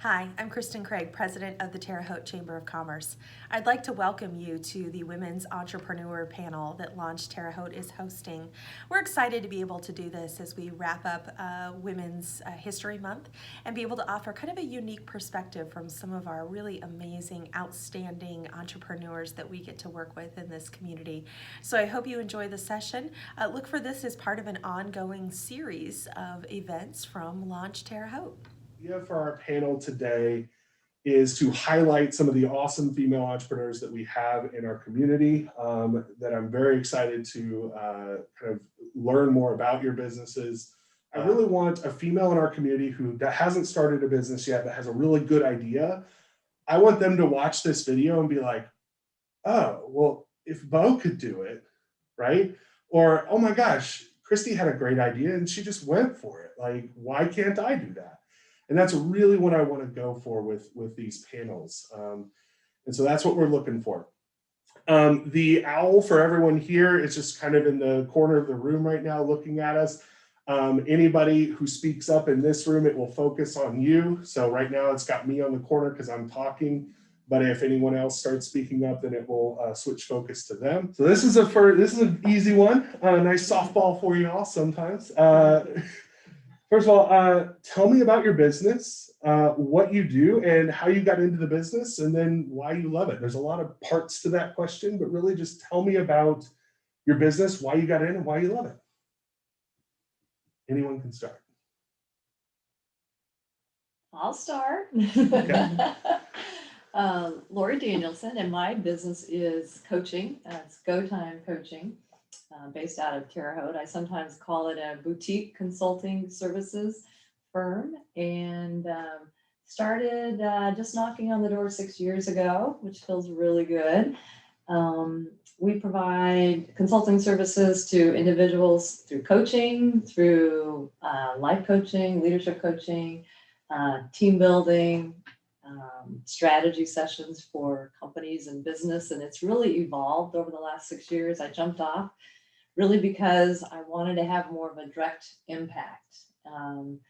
Hi, I'm Kristen Craig, President of the Terre Haute Chamber of Commerce. I'd like to welcome you to the Women's Entrepreneur Panel that Launch Terre Haute is hosting. We're excited to be able to do this as we wrap up Women's History Month and be able to offer kind of a unique perspective from some of our really amazing, outstanding entrepreneurs that we get to work with in this community. So I hope you enjoy the session. Look for this as part of an ongoing series of events from Launch Terre Haute. The idea for our panel today is to highlight some of the awesome female entrepreneurs that we have in our community that I'm very excited to kind of learn more about your businesses. I really want a female in our community that hasn't started a business yet, that has a really good idea. I want them to watch this video and be like, oh, well, if Bo could do it, right? Or, oh my gosh, Christy had a great idea and she just went for it. Like, why can't I do that? And that's really what I want to go for with these panels. And so that's what we're looking for. The owl for everyone here is just kind of in the corner of the room right now looking at us. Anybody who speaks up in this room, it will focus on you. So right now it's got me on the corner because I'm talking. But if anyone else starts speaking up, then it will switch focus to them. So this is an easy one. Nice softball for you all sometimes. First of all, tell me about your business, what you do and how you got into the business and then why you love it. There's a lot of parts to that question, but really just tell me about your business, why you got in and why you love it. Anyone can start. I'll start. Okay. Lori Danielson, and my business is coaching. It's Go Time Coaching. Based out of Terre Haute. I sometimes call it a boutique consulting services firm, and started just knocking on the door 6 years ago, which feels really good. We provide consulting services to individuals through coaching, through life coaching, leadership coaching, team building, strategy sessions for companies and business. And it's really evolved over the last 6 years. I jumped off really because I wanted to have more of a direct impact and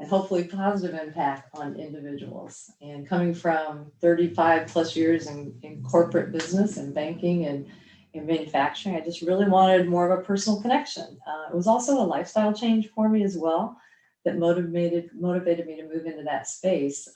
hopefully positive impact on individuals. And coming from 35 plus years in corporate business and banking and in manufacturing, I just really wanted more of a personal connection. It was also a lifestyle change for me as well that motivated me to move into that space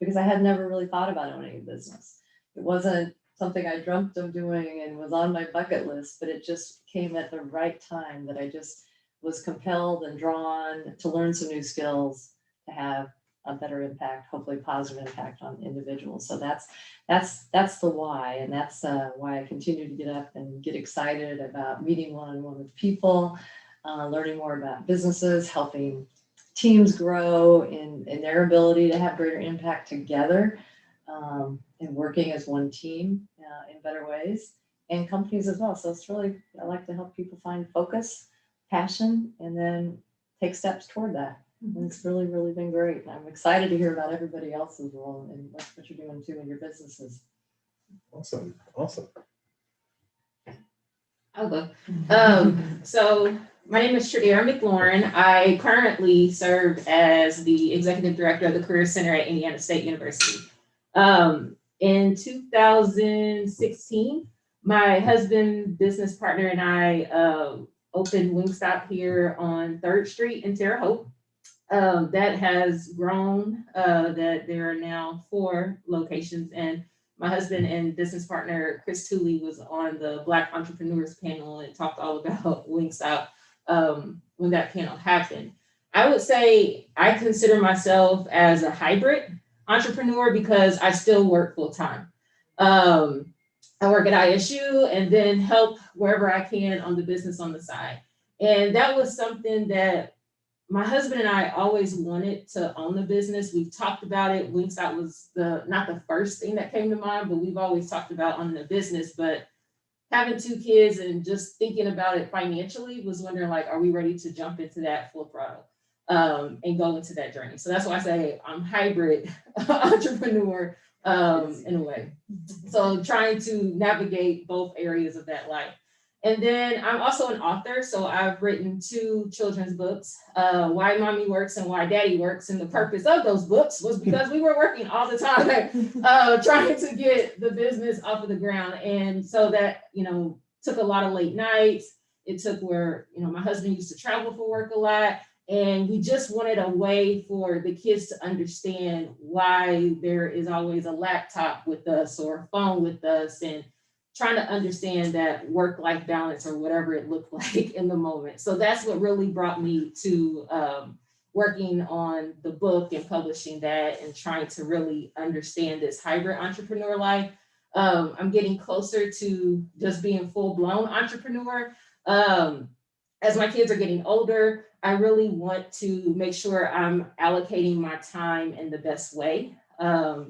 because I had never really thought about owning a business. It wasn't something I dreamt of doing and was on my bucket list, but it just came at the right time that I just was compelled and drawn to learn some new skills to have a better impact, hopefully positive impact on individuals. So that's the why, and that's why I continue to get up and get excited about meeting one-on-one with people, learning more about businesses, helping teams grow in their ability to have greater impact together, and working as one team in better ways, and companies as well. So it's really, I like to help people find focus, passion, and then take steps toward that. And it's really, really been great. And I'm excited to hear about everybody else's role and what you're doing too in your businesses. Awesome. I'll go. So my name is Tradara McLaurine. I currently serve as the Executive Director of the Career Center at Indiana State University. In 2016, my husband, business partner, and I opened Wingstop here on 3rd Street in Terre Haute. That has grown, that there are now 4 locations, and my husband and business partner, Chris Tooley, was on the Black Entrepreneurs panel and talked all about Wingstop when that panel happened. I would say I consider myself as a hybrid entrepreneur because I still work full time. I work at ISU and then help wherever I can on the business on the side. And that was something that my husband and I always wanted to own a business. We've talked about it. Wingstop was not the first thing that came to mind, but we've always talked about owning a business. But having 2 kids and just thinking about it financially was wondering, like, are we ready to jump into that full throttle and go into that journey? So that's why I say I'm hybrid entrepreneur in a way. So trying to navigate both areas of that life. And then I'm also an author, so I've written 2 children's books, Why Mommy Works and Why Daddy Works. And the purpose of those books was because we were working all the time, trying to get the business off of the ground. And so that, took a lot of late nights. It took where, my husband used to travel for work a lot. And we just wanted a way for the kids to understand why there is always a laptop with us or a phone with us, and trying to understand that work-life balance or whatever it looked like in the moment. So that's what really brought me to working on the book and publishing that and trying to really understand this hybrid entrepreneur life. I'm getting closer to just being full-blown entrepreneur. As my kids are getting older, I really want to make sure I'm allocating my time in the best way.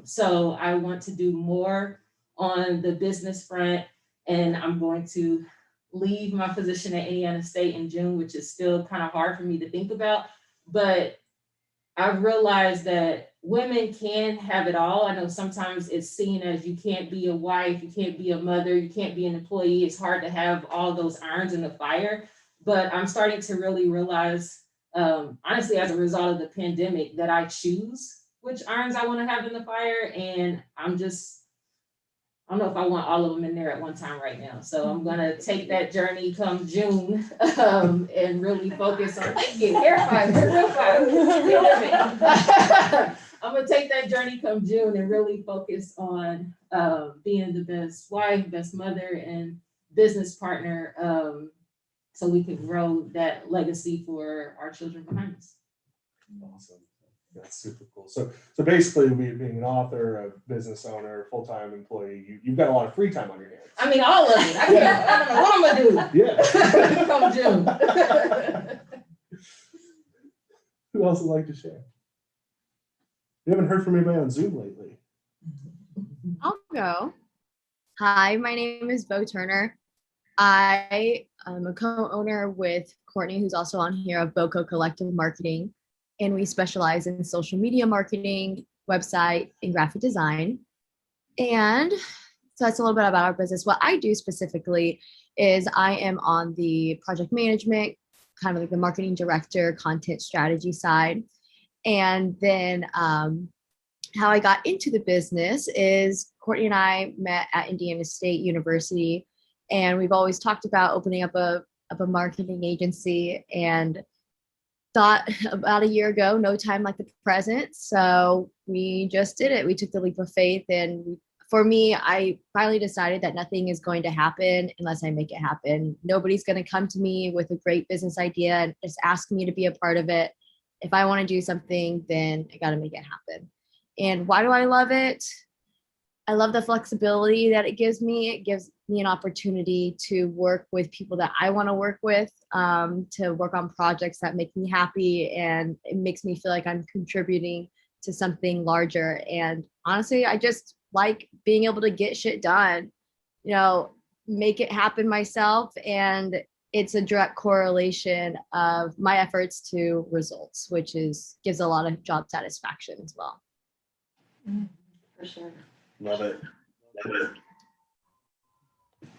So I want to do more on the business front, and I'm going to leave my position at Indiana State in June, which is still kind of hard for me to think about. But I realized that women can have it all. I know sometimes it's seen as you can't be a wife, you can't be a mother, you can't be an employee. It's hard to have all those irons in the fire. But I'm starting to really realize, honestly, as a result of the pandemic, that I choose which irons I want to have in the fire. And I don't know if I want all of them in there at one time right now. So I'm going to take that journey come June and really focus on, thank you, air five, real five. I'm going to take that journey come June and really focus on being the best wife, best mother, and business partner, so we can grow that legacy for our children behind us. Awesome. That's super cool. So basically, being an author, a business owner, full-time employee, you've got a lot of free time on your hands. I mean, all of it. I don't know what I'm gonna do. Yeah. Come June. Who else would like to share? We haven't heard from anybody on Zoom lately. I'll go. Hi, my name is Bo Turner. I am a co-owner with Courtney, who's also on here, of BoCo Collective Marketing. And we specialize in social media marketing, website, and graphic design. And so that's a little bit about our business. What I do specifically is I am on the project management, kind of like the marketing director, content strategy side. And then how I got into the business is Courtney and I met at Indiana State University, and we've always talked about opening up a marketing agency, and thought about a year ago, no time like the present. So we just did it. We took the leap of faith. And for me, I finally decided that nothing is going to happen unless I make it happen. Nobody's going to come to me with a great business idea and just ask me to be a part of it. If I want to do something, then I got to make it happen. And why do I love it? I love the flexibility that it gives me. It gives me an opportunity to work with people that I want to work with, to work on projects that make me happy, and it makes me feel like I'm contributing to something larger. And honestly, I just like being able to get shit done, make it happen myself. And it's a direct correlation of my efforts to results, which gives a lot of job satisfaction as well. For sure. Love it. Love it.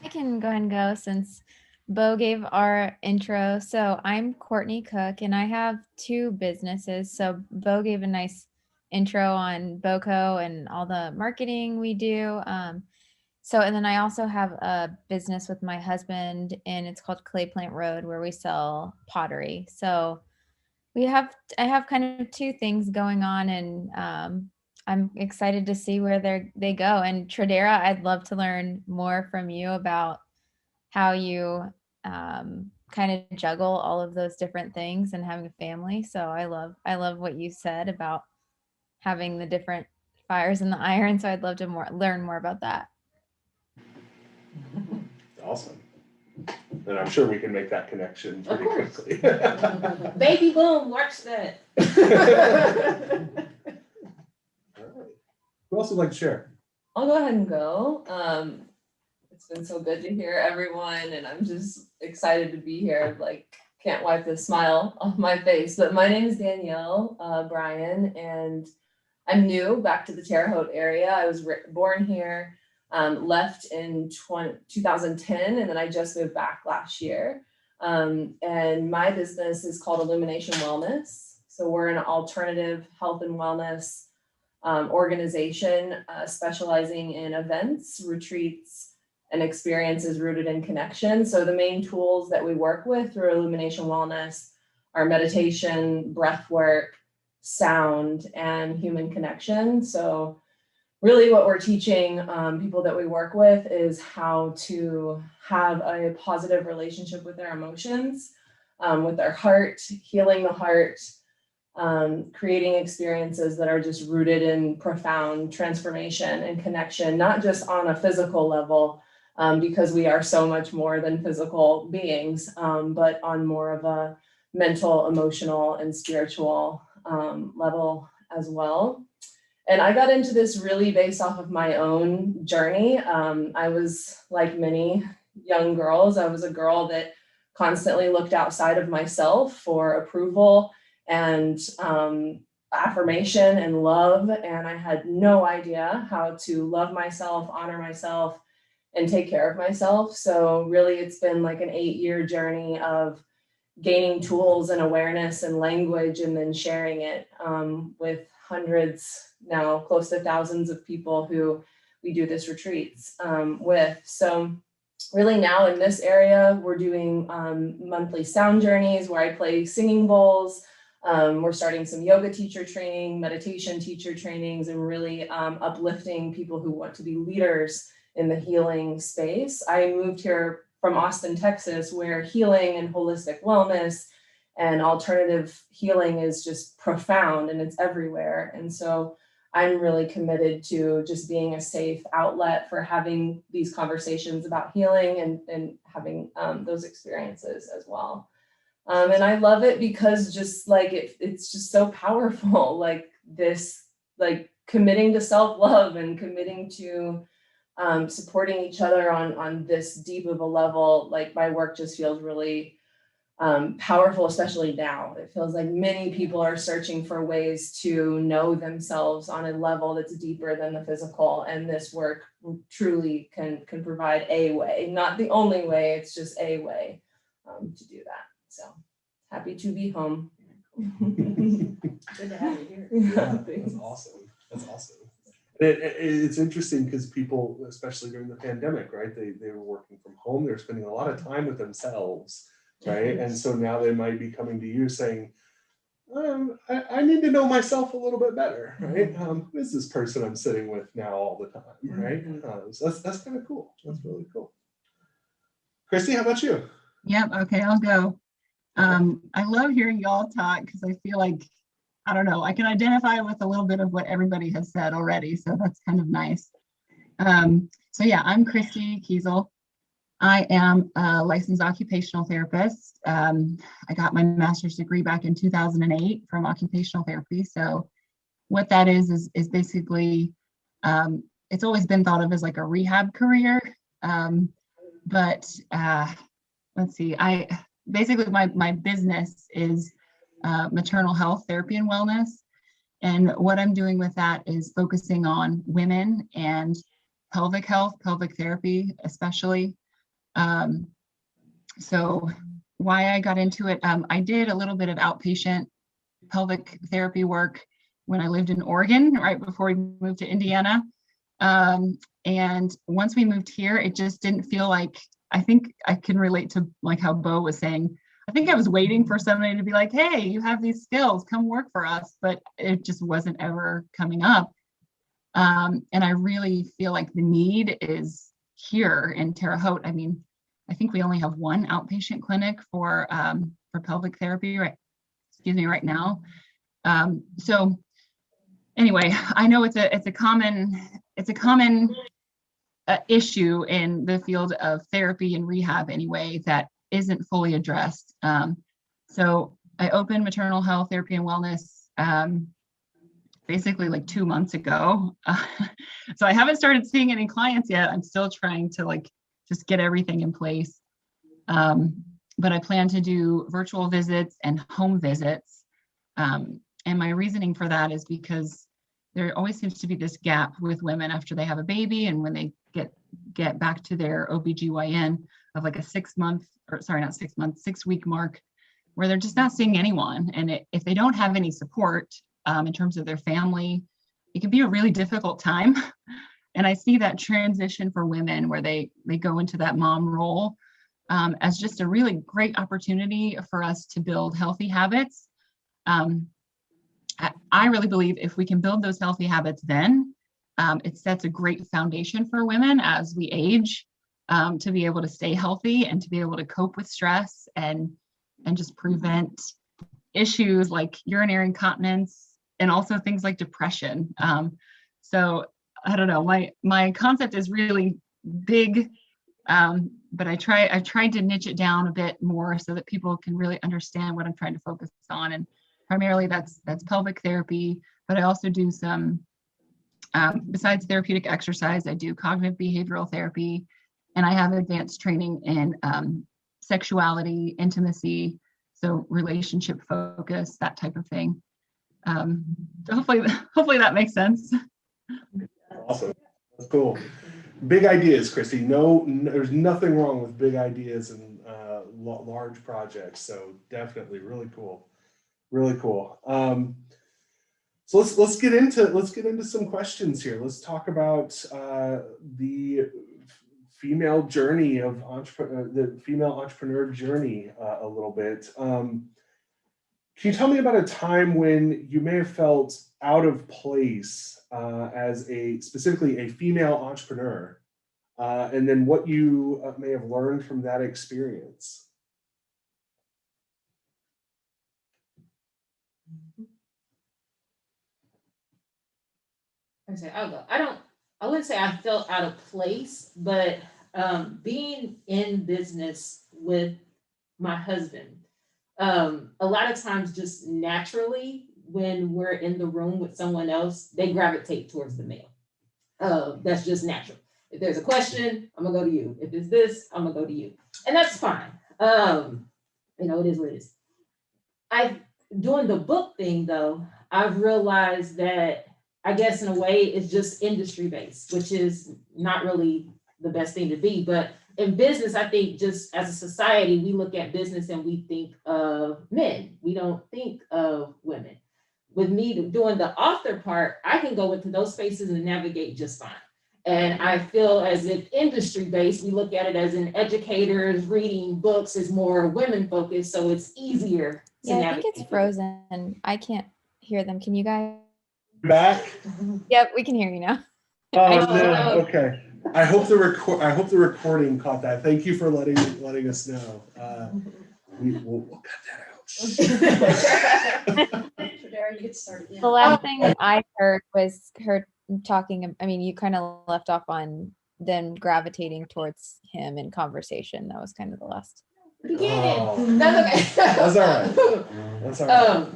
I can go ahead and go since Bo gave our intro. So I'm Courtney Cook, and I have 2 businesses. So Bo gave a nice intro on BoCo and all the marketing we do. And then I also have a business with my husband, and it's called Clay Plant Road, where we sell pottery. So I have kind of 2 things going on, and I'm excited to see where they go. And Tradara, I'd love to learn more from you about how you kind of juggle all of those different things and having a family. So I love what you said about having the different fires in the iron. So I'd love to learn more about that. Awesome. And I'm sure we can make that connection pretty quickly. Baby boom, watch that. Who else would like to share? I'll go ahead and go. It's been so good to hear everyone, and I'm just excited to be here. Like, can't wipe the smile off my face. But my name is Danielle Bryan, and I'm new back to the Terre Haute area. I was born here, Left in 2010, and then I just moved back last year. And my business is called Illumination Wellness. So we're an alternative health and wellness organization specializing in events, retreats, and experiences rooted in connection. So the main tools that we work with through Illumination Wellness are meditation, breath work, sound, and human connection. So really what we're teaching people that we work with is how to have a positive relationship with their emotions, with their heart, healing the heart, creating experiences that are just rooted in profound transformation and connection, not just on a physical level, because we are so much more than physical beings, but on more of a mental, emotional, and spiritual level as well. And I got into this really based off of my own journey. I was like many young girls, I was a girl that constantly looked outside of myself for approval and affirmation and love. And I had no idea how to love myself, honor myself, and take care of myself. So really it's been like an 8-year journey of gaining tools and awareness and language, and then sharing it with hundreds, now close to thousands of people who we do this retreats with. So really now in this area, we're doing monthly sound journeys where I play singing bowls. We're starting some yoga teacher training, meditation teacher trainings, and really uplifting people who want to be leaders in the healing space. I moved here from Austin, Texas, where healing and holistic wellness and alternative healing is just profound and it's everywhere. And so I'm really committed to just being a safe outlet for having these conversations about healing and having those experiences as well. And I love it because just like it's just so powerful, like this, like committing to self-love and committing to supporting each other on this deep of a level. Like my work just feels really powerful, especially now. It feels like many people are searching for ways to know themselves on a level that's deeper than the physical. And this work truly can provide a way, not the only way, it's just a way to do that. So happy to be home. Good to have you here. Yeah, that's awesome. That's awesome. It's interesting because people, especially during the pandemic, right? They were working from home. They're spending a lot of time with themselves, right? And so now they might be coming to you saying, I need to know myself a little bit better, right? Who is this person I'm sitting with now all the time, right? So that's kind of cool. That's really cool. Christy, how about you? Yep. Okay, I'll go. I love hearing y'all talk because I feel like, I don't know, I can identify with a little bit of what everybody has said already. So that's kind of nice. So yeah, I'm Christy Kiesel. I am a licensed occupational therapist. I got my master's degree back in 2008 from occupational therapy. So what that is basically, it's always been thought of as like a rehab career. But let's see, basically my business is maternal health therapy and wellness. And what I'm doing with that is focusing on women and pelvic health, pelvic therapy, especially. So why I got into it, I did a little bit of outpatient pelvic therapy work when I lived in Oregon, right before we moved to Indiana. And once we moved here, it just didn't feel like, I think I can relate to like how Bo was saying, I think I was waiting for somebody to be like, hey, you have these skills, come work for us, but it just wasn't ever coming up. And I really feel like the need is here in Terre Haute. I mean, I think we only have one outpatient clinic for pelvic therapy, right now. So anyway, I know it's a common issue in the field of therapy and rehab anyway that isn't fully addressed. So I opened maternal health therapy and wellness basically like 2 months ago. So I haven't started seeing any clients yet. I'm still trying to like just get everything in place. But I plan to do virtual visits and home visits. And my reasoning for that is because there always seems to be this gap with women after they have a baby and when they get back to their OBGYN of like a 6 month, or sorry, not 6 months, 6 week mark, where they're just not seeing anyone. And if they don't have any support in terms of their family, it can be a really difficult time. And I see that transition for women where they go into that mom role as just a really great opportunity for us to build healthy habits. I really believe if we can build those healthy habits, then it sets a great foundation for women as we age to be able to stay healthy and to be able to cope with stress and just prevent issues like urinary incontinence and also things like depression. So I don't know, my concept is really big, but I tried to niche it down a bit more so that people can really understand what I'm trying to focus on. And primarily that's pelvic therapy, but I also do some, besides therapeutic exercise, I do cognitive behavioral therapy, and I have advanced training in sexuality, intimacy, so relationship focus, that type of thing. So hopefully that makes sense. Awesome. That's cool. Big ideas, Christy. No, there's nothing wrong with big ideas and large projects. So definitely really cool. Really cool. So let's get into some questions here. Let's talk about the female journey of the female entrepreneur journey a little bit. Can you tell me about a time when you may have felt out of place as specifically a female entrepreneur, and then what you may have learned from that experience? I'll go. I wouldn't say I felt out of place, but being in business with my husband, a lot of times just naturally when we're in the room with someone else, they gravitate towards the male. That's just natural. If there's a question, I'm gonna go to you. If it's this, I'm gonna go to you. And that's fine. It is what it is. Doing the book thing though, I've realized that I guess in a way it's just industry based, which is not really the best thing to be. But in business, I think just as a society, we look at business and we think of men. We don't think of women. With me doing the author part, I can go into those spaces and navigate just fine. And I feel as if industry based, we look at it as in educators reading books is more women focused. So it's easier to Yeah, I navigate. think it's frozen. I can't hear them. Can you guys? Back? Yep, we can hear you now. Oh no. Okay. I hope the recording caught that. Thank you for letting us know. We'll cut that out. The last thing I heard was her talking. I mean, you kind of left off on them gravitating towards him in conversation. That was kind of the last. Oh. That's okay. That's all right. That's all right.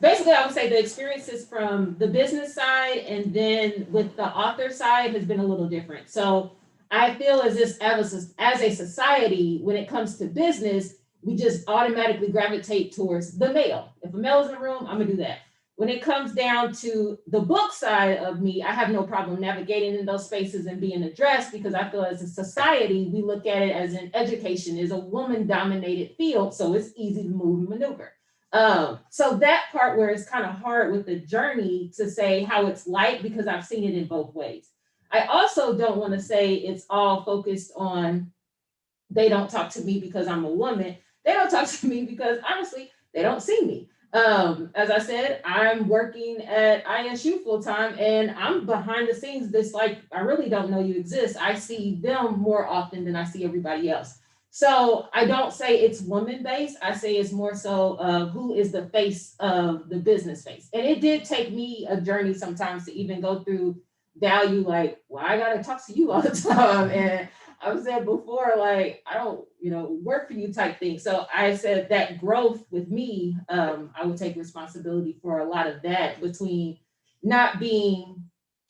Basically, I would say the experiences from the business side and then with the author side has been a little different. So I feel as a society, when it comes to business, we just automatically gravitate towards the male. If a male is in the room, I'm gonna do that. When it comes down to the book side of me, I have no problem navigating in those spaces and being addressed because I feel as a society, we look at it as an education is a woman-dominated field, so it's easy to move and maneuver. So that part where it's kind of hard with the journey to say how it's like, because I've seen it in both ways. I also don't want to say it's all focused on, they don't talk to me because I'm a woman. They don't talk to me because honestly, they don't see me. As I said, I'm working at ISU full time and I'm behind the scenes. This like, I really don't know you exist. I see them more often than I see everybody else. So I don't say it's woman-based. I say it's more so who is the face of the business face. And it did take me a journey sometimes to even go through value, like, well, I gotta talk to you all the time. And I've said before, like, I don't, work for you type thing. So I said that growth with me, I would take responsibility for a lot of that between not being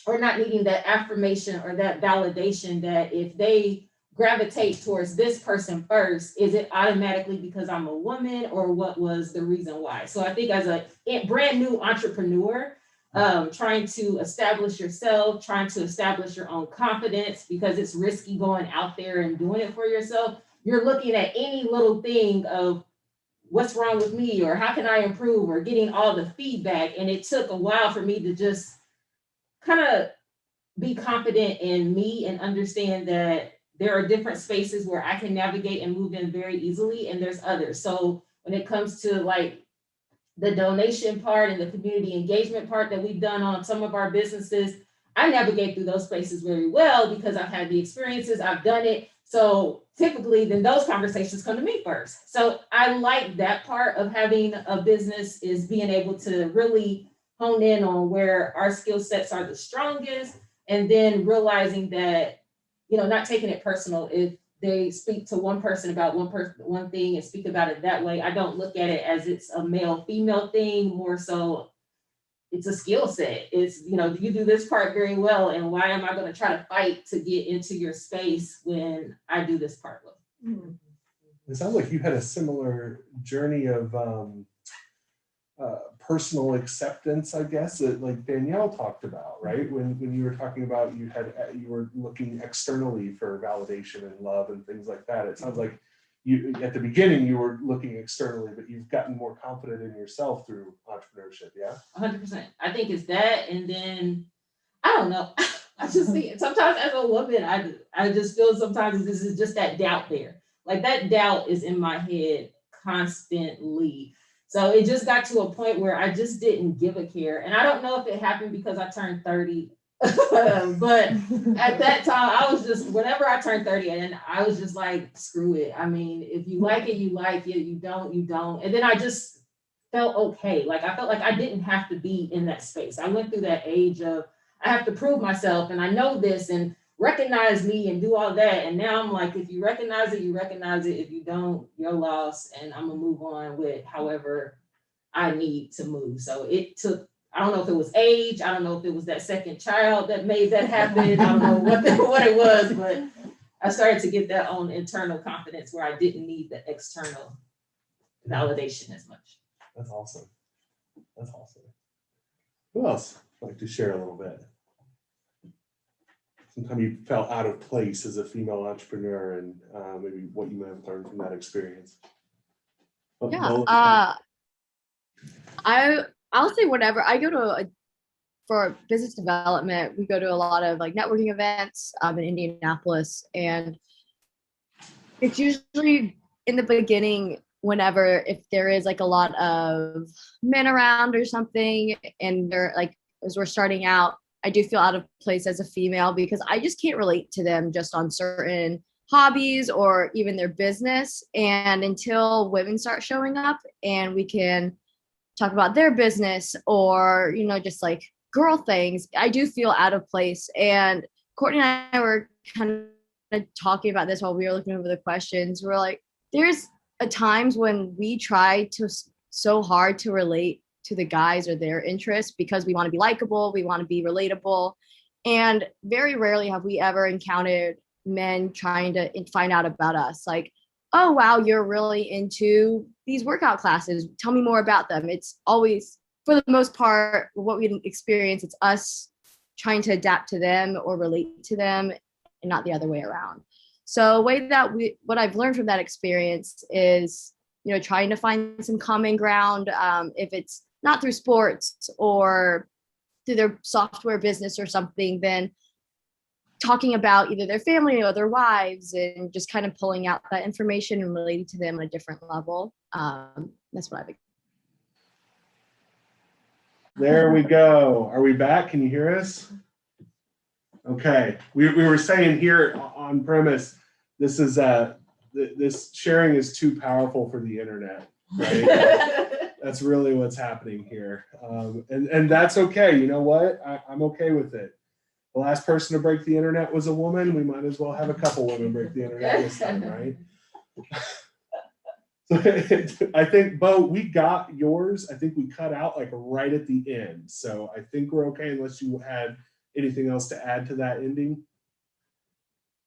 or not needing that affirmation or that validation that if they gravitate towards this person first, is it automatically because I'm a woman or what was the reason why? So I think as a brand new entrepreneur, trying to establish yourself, trying to establish your own confidence, because it's risky going out there and doing it for yourself. You're looking at any little thing of what's wrong with me, or how can I improve, or getting all the feedback. And it took a while for me to just kind of be confident in me and understand that there are different spaces where I can navigate and move in very easily, and there's others. So when it comes to like the donation part and the community engagement part that we've done on some of our businesses, I navigate through those spaces very well because I've had the experiences, I've done it. So typically then those conversations come to me first. So I like that part of having a business, is being able to really hone in on where our skill sets are the strongest, and then realizing that, you know, not taking it personal. If they speak to one person about one thing and speak about it that way, I don't look at it as it's a male female thing, more so it's a skill set. It's, you know, you do this part very well, and why am I going to try to fight to get into your space when I do this part well? It sounds like you had a similar journey of personal acceptance, I guess, that like Danielle talked about, right? When you were talking about you were looking externally for validation and love and things like that. It sounds like you at the beginning you were looking externally, but you've gotten more confident in yourself through entrepreneurship. Yeah, 100%. I think it's that, and then I don't know. I just think sometimes as a woman, I just feel sometimes this is just that doubt there. Like that doubt is in my head constantly. So it just got to a point where I just didn't give a care. And I don't know if it happened because I turned 30. But at that time, I was just, whenever I turned 30, and I was just like, screw it. I mean, if you like it, you like it. You don't, you don't. And then I just felt okay. Like I felt like I didn't have to be in that space. I went through that age of, I have to prove myself, and I know this, and recognize me, and do all that. And now I'm like, if you recognize it, you recognize it. If you don't, you're lost, and I'm gonna move on with however I need to move. So it took, I don't know if it was age, I don't know if it was that second child that made that happen. I don't know what it was, but I started to get that own internal confidence where I didn't need the external validation as much. that's awesome. That's awesome. Who else would like to share a little bit? Sometimes you felt out of place as a female entrepreneur, and maybe what you might have learned from that experience. Yeah. I'll say whatever. I go to for business development, we go to a lot of like networking events in Indianapolis, and it's usually in the beginning whenever if there is like a lot of men around or something, and they're like, as we're starting out, I do feel out of place as a female because I just can't relate to them just on certain hobbies or even their business. And until women start showing up and we can talk about their business or, you know, just like girl things, I do feel out of place. And Courtney and I were kind of talking about this while we were looking over the questions. We're like, there's times when we try to so hard to relate to the guys or their interests because we want to be likable, we want to be relatable. And very rarely have we ever encountered men trying to find out about us. Like, oh, wow, you're really into these workout classes. Tell me more about them. It's always, for the most part, what we experience, it's us trying to adapt to them or relate to them and not the other way around. So way that what I've learned from that experience is, you know, trying to find some common ground. If it's not through sports or through their software business or something, then talking about either their family or their wives and just kind of pulling out that information and relating to them on a different level. That's what I've. There we go. Are we back? Can you hear us? Okay. We were saying here on premise, this is this sharing is too powerful for the internet, right? That's really what's happening here. And that's okay. You know what? I'm okay with it. The last person to break the internet was a woman. We might as well have a couple women break the internet this time, right? So I think, Bo, we got yours. I think we cut out like right at the end. So I think we're okay unless you had anything else to add to that ending.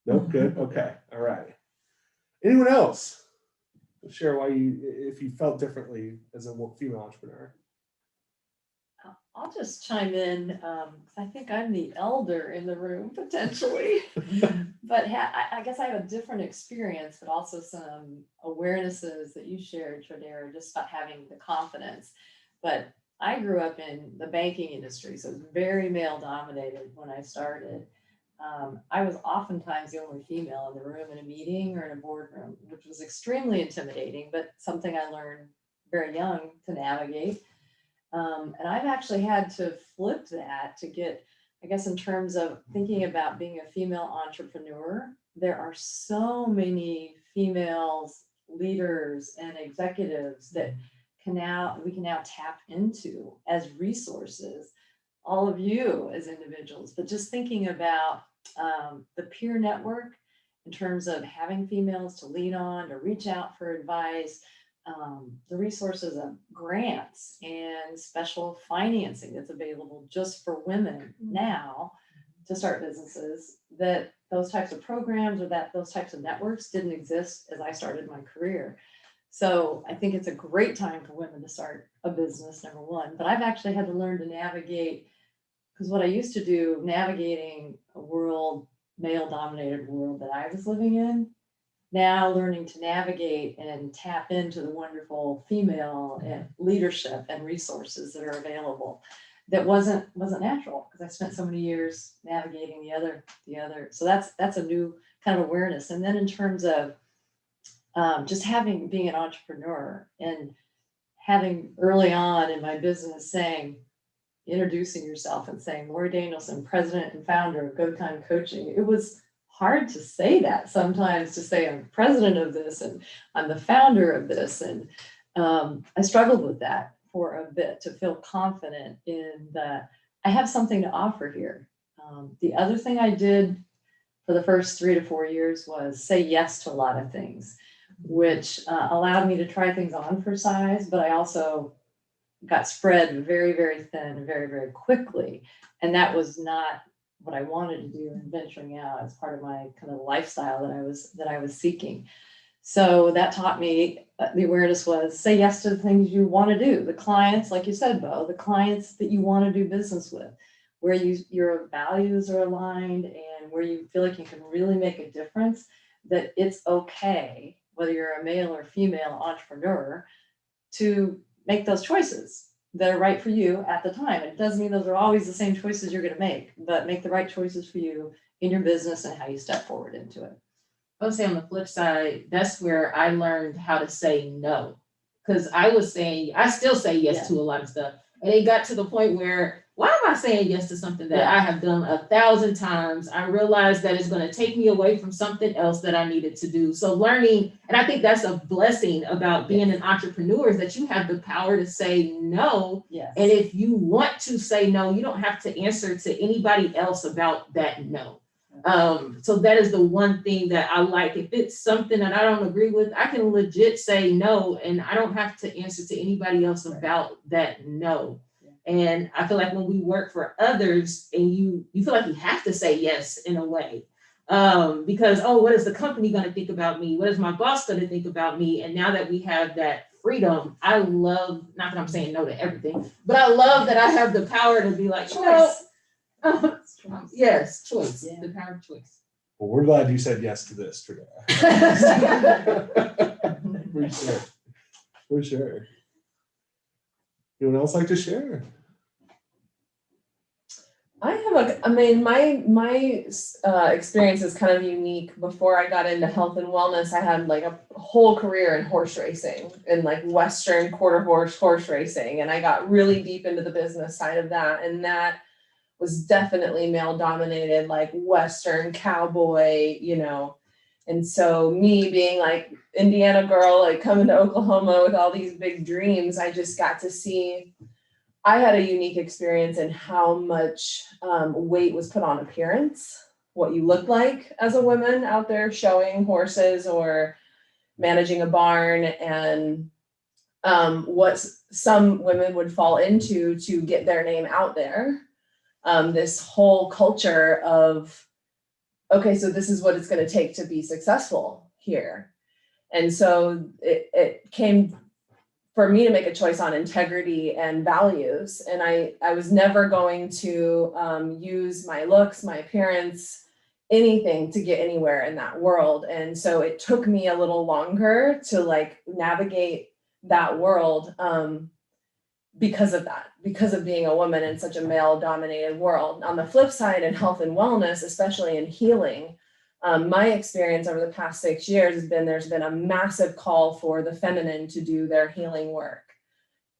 Nope, good. Okay, all right. Anyone else? Share why if you felt differently as a female entrepreneur. I'll just chime in. 'Cause I think I'm the elder in the room potentially, but I guess I have a different experience, but also some awarenesses that you shared, Tradara, just about having the confidence. But I grew up in the banking industry, so it was very male dominated when I started. I was oftentimes the only female in the room in a meeting or in a boardroom, which was extremely intimidating, but something I learned very young to navigate. And I've actually had to flip that to get, I guess, in terms of thinking about being a female entrepreneur, there are so many females, leaders, and executives that we can now tap into as resources, all of you as individuals, but just thinking about the peer network in terms of having females to lean on, to reach out for advice, the resources of grants and special financing that's available just for women now to start businesses, that those types of programs or that those types of networks didn't exist as I started my career. So I think it's a great time for women to start a business, number one, but I've actually had to learn to navigate, because what I used to do, navigating a male dominated world that I was living in, now learning to navigate and tap into the wonderful female and leadership and resources that are available. That wasn't natural because I spent so many years navigating the other. So that's a new kind of awareness. And then in terms of just being an entrepreneur and having early on in my business introducing yourself and saying, Lori Danielson, president and founder of Go Time Coaching. It was hard to say that sometimes, to say I'm president of this and I'm the founder of this. And I struggled with that for a bit, to feel confident in that I have something to offer here. The other thing I did for the first 3 to 4 years was say yes to a lot of things, which allowed me to try things on for size, but I also got spread very, very thin, very, very quickly. And that was not what I wanted to do in venturing out as part of my kind of lifestyle that I was seeking. So that taught me, the awareness was say yes to the things you want to do. The clients, like you said, Bo, the clients that you want to do business with, where your values are aligned and where you feel like you can really make a difference, that it's okay, whether you're a male or female entrepreneur, to make those choices that are right for you at the time. It doesn't mean those are always the same choices you're going to make, but make the right choices for you in your business and how you step forward into it. I would say on the flip side, that's where I learned how to say no. Because I still say yes to a lot of stuff. And it got to the point where, why am I saying yes to something that I have done 1,000 times? I realized that it's going to take me away from something else that I needed to do. So learning, and I think that's a blessing about being an entrepreneur, is that you have the power to say no. Yes. And if you want to say no, you don't have to answer to anybody else about that no. So that is the one thing that I like. If it's something that I don't agree with, I can legit say no, and I don't have to answer to anybody else about that no. And I feel like when we work for others and you feel like you have to say yes in a way, because, what is the company going to think about me? What is my boss going to think about me? And now that we have that freedom, I love, not that I'm saying no to everything, but I love that I have the power to be like, yes, choice, the power of choice. Well, we're glad you said yes to this, Tradara. For sure. For sure. Anyone else like to share? I have my experience is kind of unique. Before I got into health and wellness, I had like a whole career in horse racing, in like Western quarter horse racing. And I got really deep into the business side of that. And that was definitely male dominated, like Western cowboy, And so me being like Indiana girl, like coming to Oklahoma with all these big dreams, I just got to see, I had a unique experience in how much weight was put on appearance, what you look like as a woman out there showing horses or managing a barn, and what some women would fall into to get their name out there. This whole culture of, okay, so this is what it's going to take to be successful here. And so it came for me to make a choice on integrity and values. And I was never going to use my looks, my appearance, anything to get anywhere in that world. And so it took me a little longer to like navigate that world because of that, because of being a woman in such a male dominated world. On the flip side, in health and wellness, especially in healing, my experience over the past 6 years has been there's been a massive call for the feminine to do their healing work,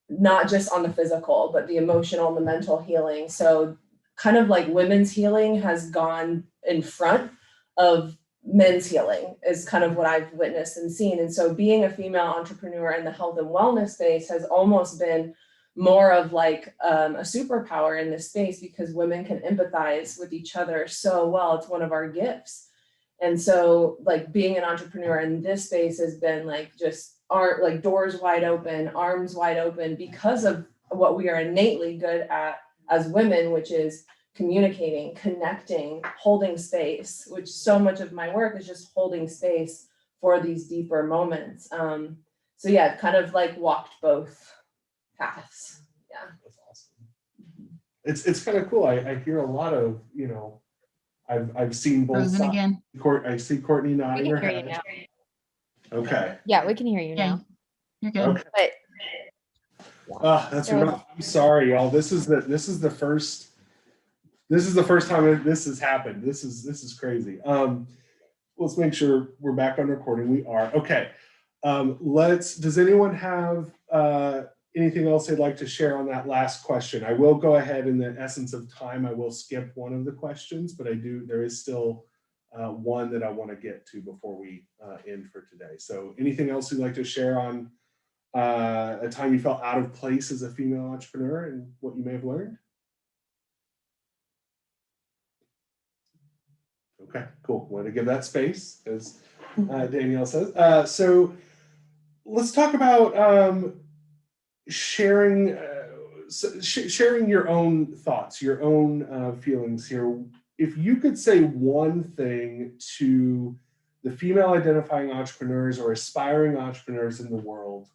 not just on the physical, but the emotional and the mental healing. So kind of like women's healing has gone in front of men's healing is kind of what I've witnessed and seen. And so being a female entrepreneur in the health and wellness space has almost been more of like a superpower in this space because women can empathize with each other so well. It's one of our gifts. And so like being an entrepreneur in this space has been like just like doors wide open, arms wide open because of what we are innately good at as women, which is communicating, connecting, holding space, which so much of my work is just holding space for these deeper moments. So yeah, I've kind of like walked both paths. Yeah. That's awesome. It's kind of cool. I hear a lot of, I've seen both Frozen sides. again. I see Courtney We nodding can her hear you head. now. Okay. Yeah, we can hear you Yeah. now. You're good. Okay. But That's There was- rough. I'm sorry, y'all. This is the first time this has happened. This is crazy. Let's make sure we're back on recording. We are. Okay. Does anyone have anything else they'd like to share on that last question? I will go ahead in the essence of time. I will skip one of the questions, but there is still one that I want to get to before we end for today. So anything else you'd like to share on a time you felt out of place as a female entrepreneur and what you may have learned? Okay, cool. Want to give that space, as Danielle says. So let's talk about sharing your own thoughts, your own feelings here. If you could say one thing to the female identifying entrepreneurs or aspiring entrepreneurs in the world,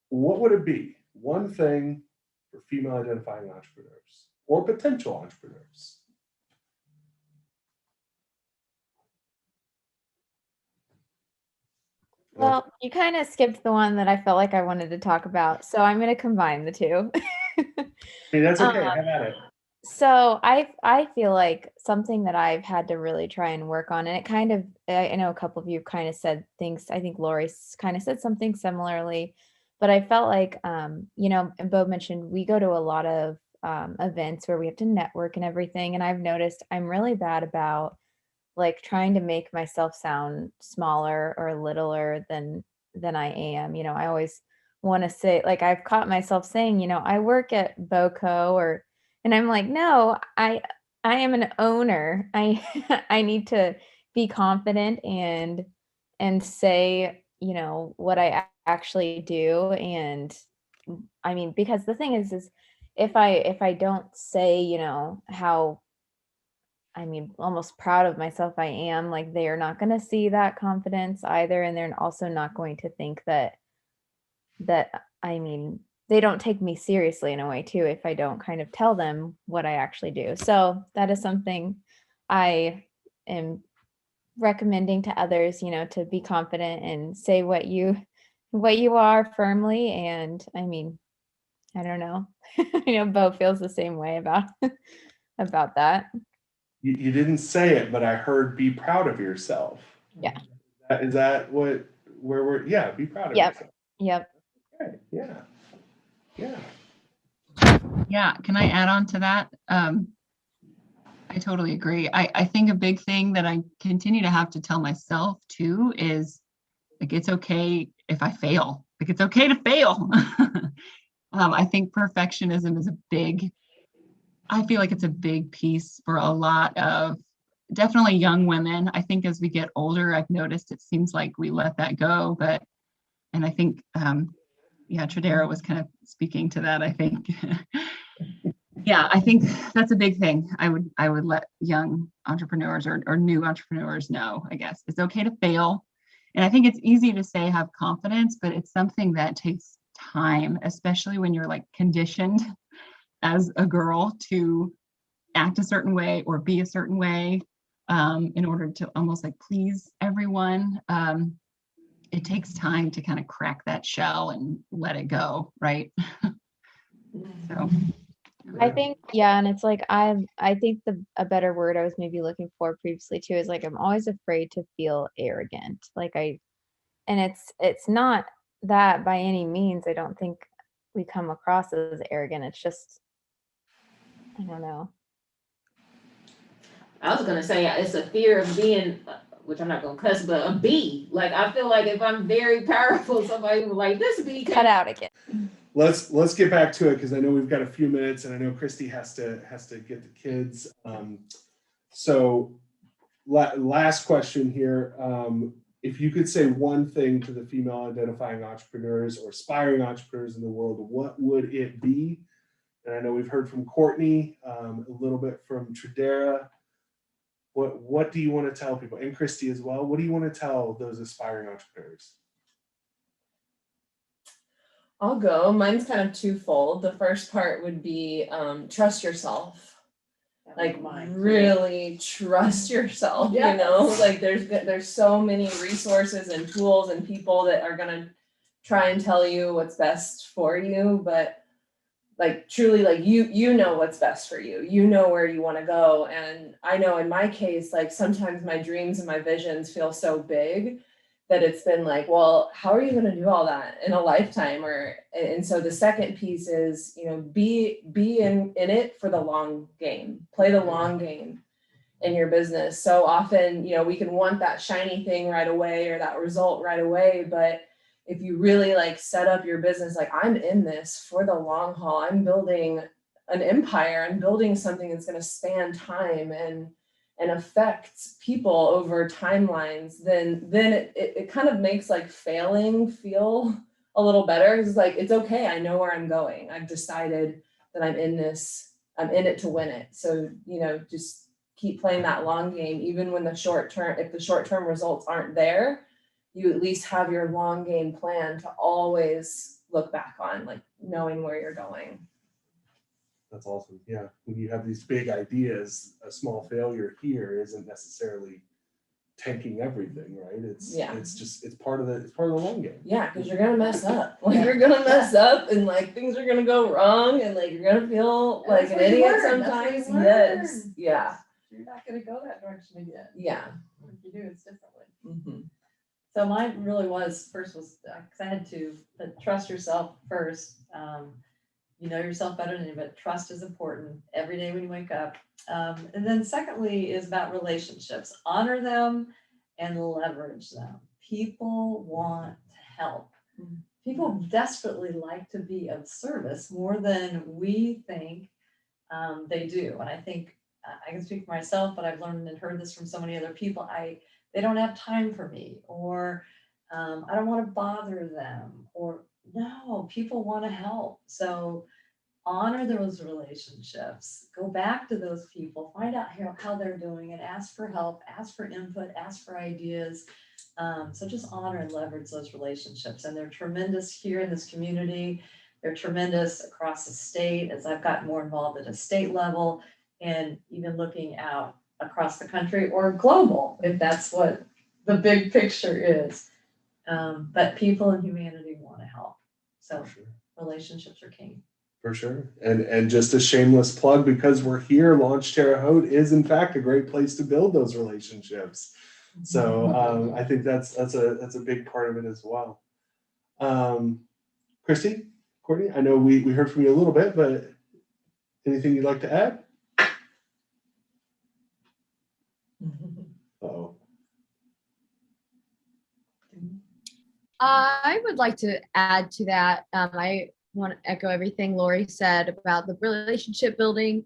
what would it be? One thing for female identifying entrepreneurs or potential entrepreneurs. Well, you kind of skipped the one that I felt like I wanted to talk about, so I'm going to combine the two. Hey, that's okay. Have at it. So I feel like something that I've had to really try and work on, and it kind of, I know a couple of you kind of said things. I think Lori kind of said something similarly, but I felt like, and Bo mentioned we go to a lot of events where we have to network and everything, and I've noticed I'm really bad about like trying to make myself sound smaller or littler than I am. I always want to say, like, I've caught myself saying, I work at BoCo and I'm like, no, I am an owner. I I need to be confident and say, what I actually do. And I mean, because the thing is if I don't say, how almost proud of myself I am, like they are not going to see that confidence either. And they're also not going to think that they don't take me seriously in a way too, if I don't kind of tell them what I actually do. So that is something I am recommending to others, to be confident and say what you are firmly. And I don't know. Bo feels the same way about that. You didn't say it, but I heard be proud of yourself. Yeah. Is that where we're, be proud of Yep. yourself. Yep. Okay. Yeah. Yeah. Yeah, can I add on to that? I totally agree. I think a big thing that I continue to have to tell myself too is like, it's okay if I fail. Like, it's okay to fail. I think perfectionism is I feel like it's a big piece for a lot of definitely young women. I think as we get older, I've noticed it seems like we let that go, and I think, Tradara was kind of speaking to that, I think. Yeah, I think that's a big thing. I would let young entrepreneurs or new entrepreneurs know, I guess. It's okay to fail. And I think it's easy to say have confidence, but it's something that takes time, especially when you're like conditioned as a girl to act a certain way or be a certain way in order to almost like please everyone. It takes time to kind of crack that shell and let it go, right? So I think, yeah, and it's like I think a better word I was maybe looking for previously too is like I'm always afraid to feel arrogant. And it's not that by any means. I don't think we come across as arrogant. It's just, I don't know. I was gonna say it's a fear of being, which I'm not gonna cuss, but a bee. Like I feel like if I'm very powerful, somebody will like this bee Cut out again. Let's get back to it because I know we've got a few minutes and I know Christy has to get the kids. So last question here. If you could say one thing to the female identifying entrepreneurs or aspiring entrepreneurs in the world, what would it be? And I know we've heard from Courtney, a little bit from Tradara. What do you want to tell people? And Christy as well. What do you want to tell those aspiring entrepreneurs? I'll go. Mine's kind of twofold. The first part would be trust yourself. Like really trust yourself, you know, like there's so many resources and tools and people that are gonna try and tell you what's best for you, but like truly like you know what's best for you, you know where you want to go. And I know in my case, like sometimes my dreams and my visions feel so big that it's been like, well, how are you going to do all that in a lifetime? And so the second piece is, you know, be in it for the long game, play the long game in your business. So often, you know, we can want that shiny thing right away or that result right away. But if you really like set up your business, like I'm in this for the long haul, I'm building an empire, I'm building something that's going to span time and affect people over timelines, then it kind of makes like failing feel a little better. It's like, it's okay. I know where I'm going. I've decided that I'm in this, I'm in it to win it. So, you know, just keep playing that long game, even when if the short-term results aren't there, you at least have your long game plan to always look back on, like knowing where you're going. That's awesome. Yeah. When you have these big ideas, a small failure here isn't necessarily tanking everything, right? It's part of the long game. Yeah, because you're gonna mess up. Like you're gonna mess up and like things are gonna go wrong and like you're gonna feel like an idiot sometimes. Yes. Yeah. You're not gonna go that direction again. Yeah. If you do, it's differently. Mm-hmm. So mine really was because I had to trust yourself first. You know yourself better than you, but trust is important every day when you wake up. And then secondly is about relationships. Honor them and leverage them. People want to help. People desperately like to be of service more than we think they do. And I think I can speak for myself, but I've learned and heard this from so many other people. They don't have time for me, or I don't want to bother them, or no, people want to help. So honor those relationships, go back to those people, find out how they're doing and ask for help, ask for input, ask for ideas. So just honor and leverage those relationships. And they're tremendous here in this community. They're tremendous across the state as I've gotten more involved at a state level and even looking out across the country or global, if that's what the big picture is. But people and humanity want to help. So relationships are king. For sure. And just a shameless plug, because we're here, Launch Terre Haute is in fact a great place to build those relationships. So I think that's a big part of it as well. Christy, Courtney, I know we heard from you a little bit, but anything you'd like to add? Uh-oh. I would like to add to that. I want to echo everything Lori said about the relationship building,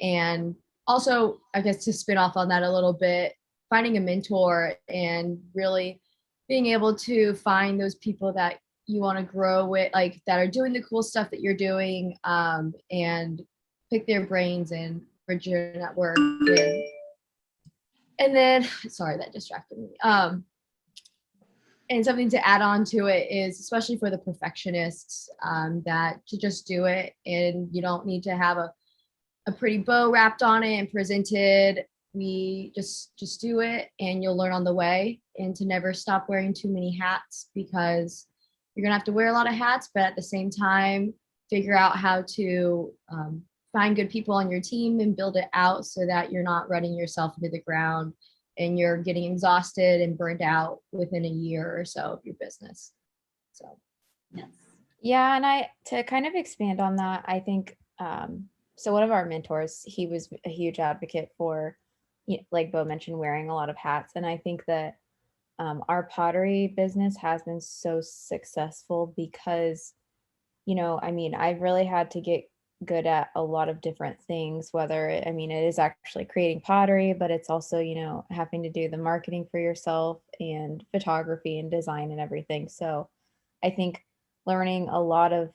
and also, I guess, to spin off on that a little bit, finding a mentor and really being able to find those people that you want to grow with, like that are doing the cool stuff that you're doing, and pick their brains and bridge your network. And then, sorry, that distracted me. And something to add on to it is, especially for the perfectionists, that to just do it, and you don't need to have a pretty bow wrapped on it and presented. We just do it, and you'll learn on the way, and to never stop wearing too many hats, because you're gonna have to wear a lot of hats, but at the same time, figure out how to find good people on your team and build it out so that you're not running yourself into the ground and you're getting exhausted and burned out within a year or so of your business. So, Yes. Yeah, and to kind of expand on that, I think so one of our mentors, he was a huge advocate for, like Bo mentioned, wearing a lot of hats. And I think that our pottery business has been so successful because, I mean, I've really had to get good at a lot of different things, I mean, it is actually creating pottery, but it's also, having to do the marketing for yourself and photography and design and everything. So I think learning a lot of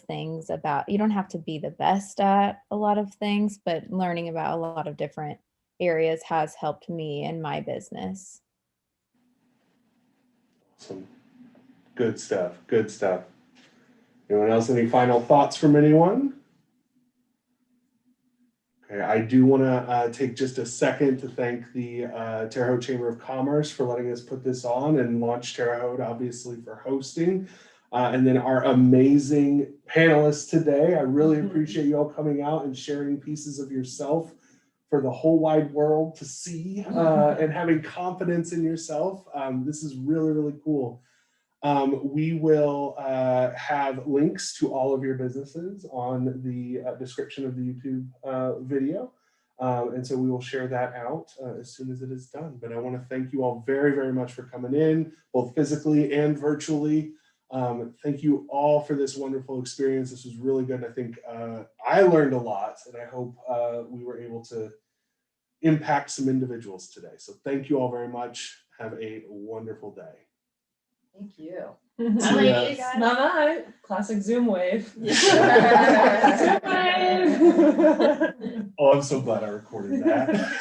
things about, you don't have to be the best at a lot of things, but learning about a lot of different areas has helped me in my business. Awesome. Good stuff. Good stuff. Anyone else? Any final thoughts from anyone? Okay, I do want to take just a second to thank the Terre Haute Chamber of Commerce for letting us put this on, and launch Terre Haute, obviously, for hosting. And then our amazing panelists today. I really appreciate you all coming out and sharing pieces of yourself for the whole wide world to see, and having confidence in yourself. This is really, really cool. We will have links to all of your businesses on the description of the YouTube video. And so we will share that out as soon as it is done. But I want to thank you all very, very much for coming in, both physically and virtually. Thank you all for this wonderful experience. This was really good. I think I learned a lot, and I hope we were able to impact some individuals today. So thank you all very much. Have a wonderful day. Thank you. See ya. Bye-bye. Classic Zoom wave. Oh, I'm so glad I recorded that.